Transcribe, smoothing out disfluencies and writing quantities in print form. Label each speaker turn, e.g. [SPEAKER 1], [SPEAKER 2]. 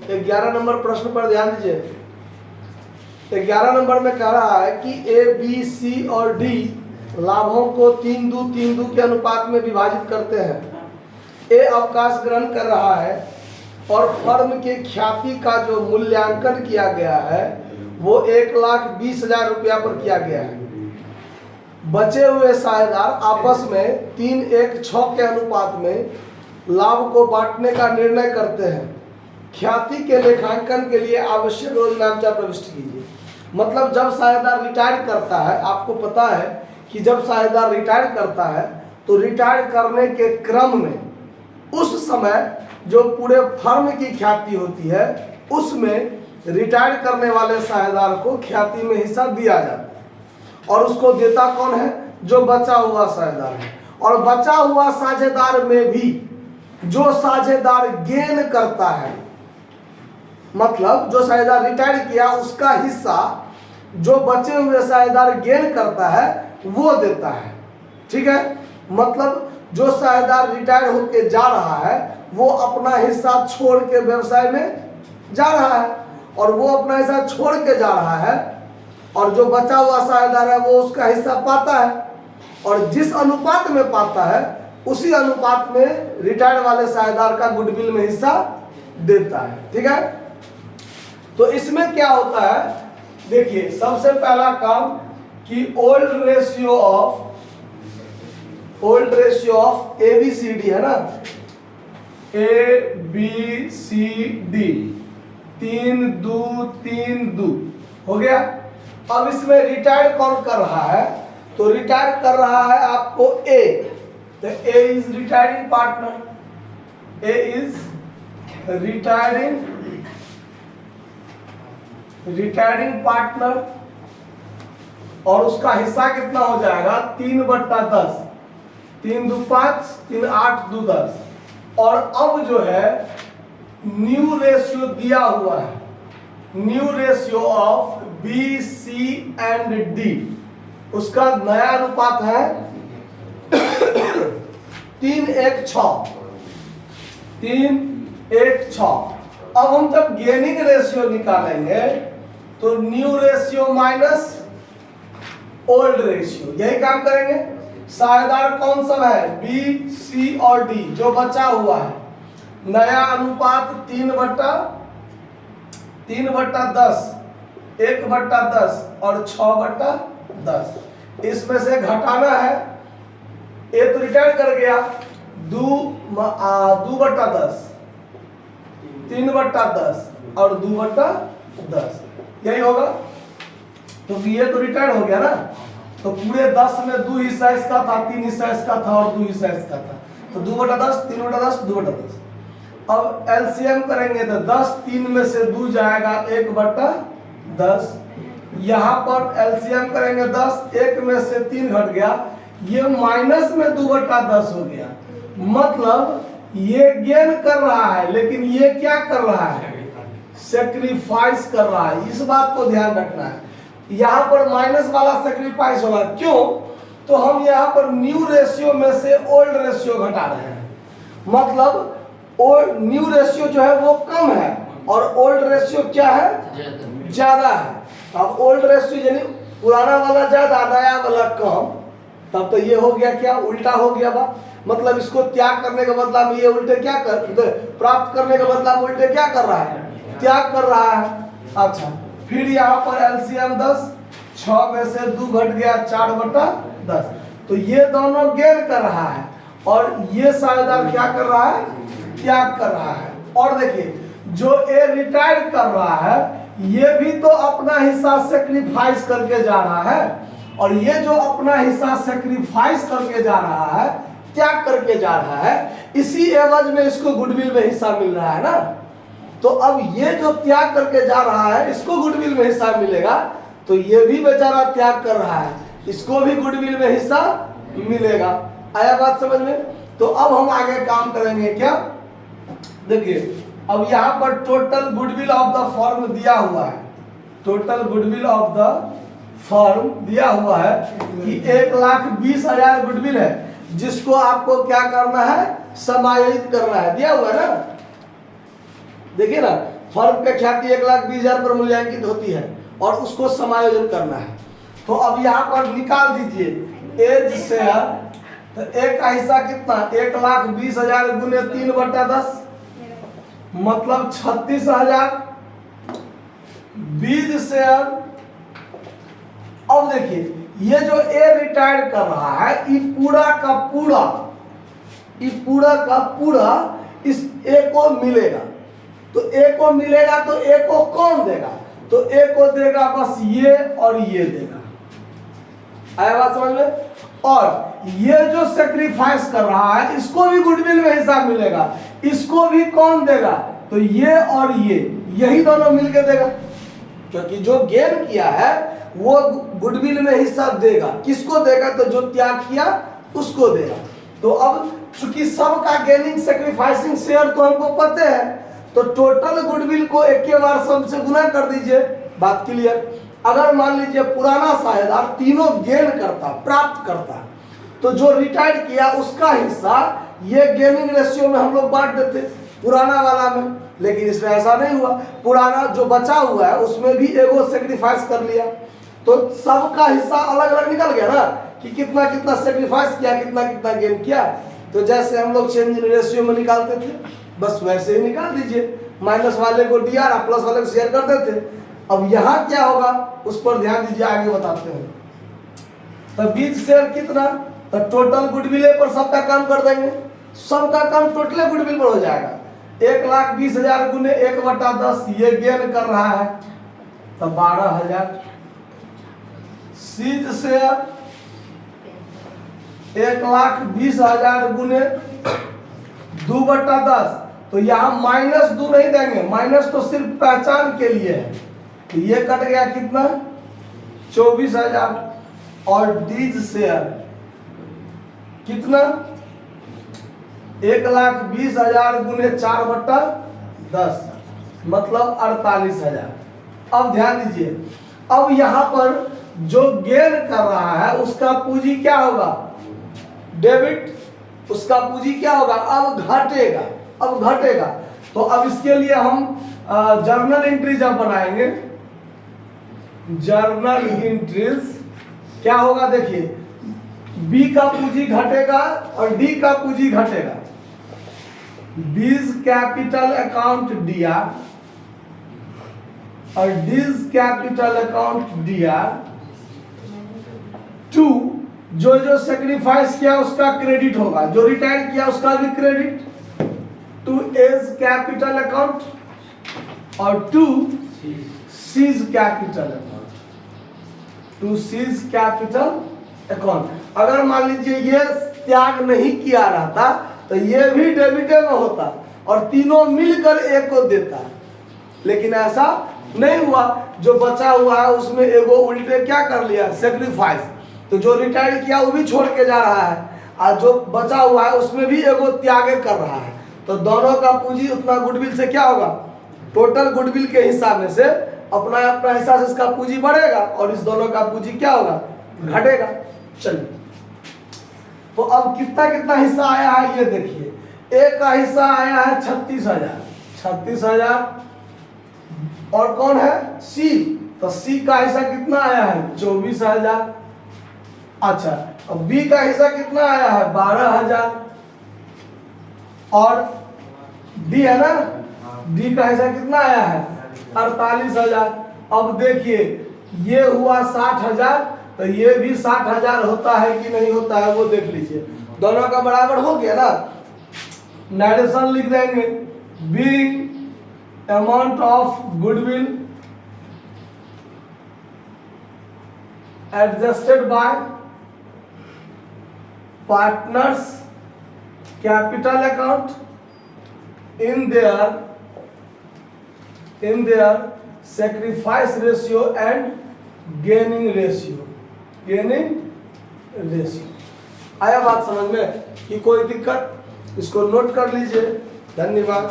[SPEAKER 1] 11 number प्रश्न पर ध्यान दीजिए। 11 नंबर में कह रहा है कि ए, बी, सी और डी लाभों को 3:2 के अनुपात में विभाजित करते हैं। ए अवकाश ग्रहण कर रहा है और फर्म के ख्याति का जो मूल्यांकन किया गया है वो 1,20,000 रुपया पर किया गया है। बचे हुए साझेदार आपस में 3:1:6 के अनुपात में लाभ को बांटने का निर्णय करते हैं। ख्याति के लेखांकन के लिए आवश्यक रोजनामचा प्रविष्ट कीजिए। मतलब जब साझेदार रिटायर करता है, आपको पता है कि जब साझेदार रिटायर करता है तो रिटायर करने के क्रम में उस समय जो पूरे फर्म की ख्याति होती है उसमें रिटायर करने वाले साझेदार को ख्याति में हिस्सा दिया जाता है। और उसको देता कौन है? जो बचा हुआ साझेदार है। और बचा हुआ साझेदार में भी जो साझेदार गेन करता है, मतलब जो साझेदार रिटायर किया उसका हिस्सा जो बचे हुए साझेदार गेन करता है वो देता है। ठीक है, मतलब जो साझेदार रिटायर होके जा रहा है वो अपना हिस्सा छोड़ के व्यवसाय में जा रहा है और वो अपना हिस्सा छोड़ के जा रहा है और जो बचा हुआ साझेदार है वो उसका हिस्सा पाता है और जिस अनुपात में पाता है उसी अनुपात में रिटायर वाले साझेदार का गुडविल में हिस्सा देता है। ठीक है, तो इसमें क्या होता है, देखिए सबसे पहला काम कि ओल्ड रेशियो ऑफ ABCD है ना, ABCD 3:2 हो गया। अब इसमें रिटायर कौन कर रहा है? तो रिटायर कर रहा है आपको A, तो A is retiring partner, A is retiring partner और उसका हिस्सा कितना हो जाएगा? 3/10, 3×2 = 5, 3×8 = 10। और अब जो है न्यू रेशियो दिया हुआ है, new ratio of B, C and D, उसका नया अनुपात है 3:1:6। 3:1:6। अब हम जब गेनिंग रेशियो निकालेंगे तो new ratio minus old ratio, यही काम करेंगे। साझेदार कौन सब है? B, C और D जो बचा हुआ है। नया अनुपात 3/10, 1/10 और 6/10। इसमें से घटाना है, ए तो रिटायर कर गया, 2/10, 3/10 और 2/10, यही होगा। तो ये तो रिटायर हो गया ना, तो पूरे 10 में 2 हिस्सा इसका था, 3 हिस्सा इसका था और 2 हिस्सा इसका था, तो 2/10, 3/10, 2/10। अब एलसीएम करेंगे तो 10, 3 में से 2 जाएगा 1/10। यहाँ पर एलसीएम करेंगे 10, 1 में से 3 घट गया, ये माइनस में 2/10 हो गया। मतलब ये गेन कर रहा है लेकिन ये क्या कर रहा है? सेक्रीफाइस कर रहा है। इस बात को ध्यान रखना है, यहाँ पर माइनस वाला सेक्रीफाइस होगा। क्यों? तो हम यहाँ पर न्यू रेशियो में से ओल्ड रेशियो घटा रहे हैं। मतलब ओल्ड न्यू रेशियो जो है वो कम है और ओल्ड रेशियो क्या है? ज्यादा है। अब ओल्ड रेशियो यानी पुराना वाला ज्यादा, नया वाला कम, तब तो ये हो गया क्या? उल्टा हो गया बा। मतलब इसको त्याग करने का बदला में ये उल्टे क्या कर, प्राप्त करने का बदला में उल्टे क्या कर रहा है? त्याग कर रहा है। अच्छा, फिर यहाँ पर एलसीएम 10, 6 में से 2 घट गया, 4/10। तो ये दोनों गेन कर रहा है और ये साझेदार क्या कर रहा है? त्याग कर रहा है। और देखिए जो ए रिटायर कर रहा है ये भी तो अपना हिस्सा सेक्रीफाइस करके जा रहा है और ये जो अपना हिस्सा सेक्रीफाइस करके जा रहा है, त्याग करके जा रहा है, इसी एवज में इसको गुडविल में हिस्सा मिल रहा है ना। तो अब ये जो त्याग करके जा रहा है इसको गुडविल में हिस्सा मिलेगा, तो ये भी बेचारा त्याग कर रहा है, इसको भी गुडविल में हिस्सा मिलेगा। आया बात समझ में? तो अब हम आगे काम करेंगे क्या? देखिए अब यहाँ पर total goodwill of the firm दिया हुआ है, total goodwill of the firm दिया हुआ है कि 1,20,000 गुडविल है, जिसको आपको क्या करना है? समायोजित करना है। दिया हुआ है ना, देखिए ना, फर्म का ख्याति 1,20,000 पर मूल्यांकित होती है और उसको समायोजन करना है। तो अब यहाँ पर निकाल दीजिए एज शेयर, तो एक का हिस्सा कितना, 1,20,000 गुने 3/10 मतलब 36,000। बीज शेयर, अब देखिए ये जो ए रिटायर कर रहा है, ये पूरा का पूरा इस ए को मिलेगा। तो ए को मिलेगा तो ए को कौन देगा, तो ए को देगा बस ये और ये देगा। आया बात समझ में? और ये जो सेक्रीफाइस कर रहा है इसको भी गुडविल में हिस्सा मिलेगा, इसको भी कौन देगा, तो ये और ये, यही दोनों मिलके देगा। क्योंकि जो गेन किया है वो गुडविल में हिस्सा देगा। किसको देगा, तो जो त्याग किया उसको देगा। तो अब चूंकि सबका गेनिंग सेक्रीफाइसिंग शेयर तो हमको पता है, तो टोटल गुडविल को एक के बार सब से गुना कर दीजिए, बात क्लियर। अगर मान लीजिए पुराना साझेदार तीनों गेन करता, प्राप्त करता, तो जो रिटायर किया उसका हिस्सा ये गेनिंग रेशियो में हम लोग बांट देते पुराना वाला में, लेकिन इसमें ऐसा नहीं हुआ। पुराना जो बचा हुआ है उसमें भी एगो सेक्रीफाइस कर लिया, तो सबका हिस्सा अलग अलग निकल गया ना, कि कितना कितना सेक्रीफाइस किया, कितना कितना गेन किया। तो जैसे हम लोग चेंज इन रेशियो में निकालते थे, बस वैसे ही निकाल दीजिए। माइनस वाले को डीआर और प्लस वाले को शेयर कर देते। अब यहाँ क्या होगा उस पर ध्यान दीजिए, आगे बताते हैं। तो बीज शेयर कितना, तो टोटल गुडविल पर सबका काम कर देंगे, सबका काम टोटल गुडविल पर हो जाएगा। 1,20,000 गुने 1/10 ये गेन कर रहा है, तो 12,000। सीज शेयर 1,20,000 गुने 2/10, तो यहाँ -2 नहीं देंगे, माइनस तो सिर्फ पहचान के लिए है। तो ये कट गया कितना, 24,000। और डीज शेयर कितना, 1,20,000 गुने 4/10 मतलब 48,000। अब ध्यान दीजिए, अब यहाँ पर जो गेन कर रहा है उसका पूंजी क्या होगा, डेबिट, उसका पूंजी क्या होगा, अब घटेगा, अब घटेगा। तो अब इसके लिए हम जर्नल एंट्री जब बनाएंगे, जर्नल एंट्रीज क्या होगा, देखिए बी का पूंजी घटेगा और डी का पूंजी घटेगा। बीज कैपिटल अकाउंट डीआर और these capital account DR to, जो जो सेक्रीफाइस किया उसका क्रेडिट होगा, जो रिटायर किया उसका भी credit, to A's capital account और to C's capital account, to C's capital account. अगर मान लीजिए ये त्याग नहीं किया रहता तो ये भी डेबिटे में होता और तीनों मिलकर एक को देता, लेकिन ऐसा नहीं हुआ। जो बचा हुआ है उसमें एगो उल्टे क्या कर लिया, सेक्रीफाइस। तो जो रिटायर किया वो भी छोड़ के जा रहा है और जो बचा हुआ है उसमें भी एगो त्यागे कर रहा है। तो दोनों का पूंजी उतना गुडविल से क्या होगा, टोटल गुडविल के हिसाब में से अपना अपना हिस्सा से इसका पूंजी बढ़ेगा और इस दोनों का पूंजी क्या होगा, घटेगा। चलिए, तो अब कितना कितना हिस्सा आया है ये देखिए। ए का हिस्सा आया है 36,000, 36,000। और कौन है, सी, तो सी का हिस्सा कितना आया है, 24,000। अच्छा, अब बी का हिस्सा कितना आया है, 12,000। और डी है ना, डी का हिस्सा कितना आया है, 48,000। अब देखिए ये हुआ 60,000, तो ये भी 60,000 होता है कि नहीं होता है वो देख लीजिए। दोनों का बराबर हो गया ना, नरेशन लिख देंगे, being amount of goodwill adjusted bye partners capital account in their sacrifice ratio and gaining ratio, gaining ratio. आया बात समझ में कि कोई दिक्कत, इसको नोट कर लीजिए। धन्यवाद।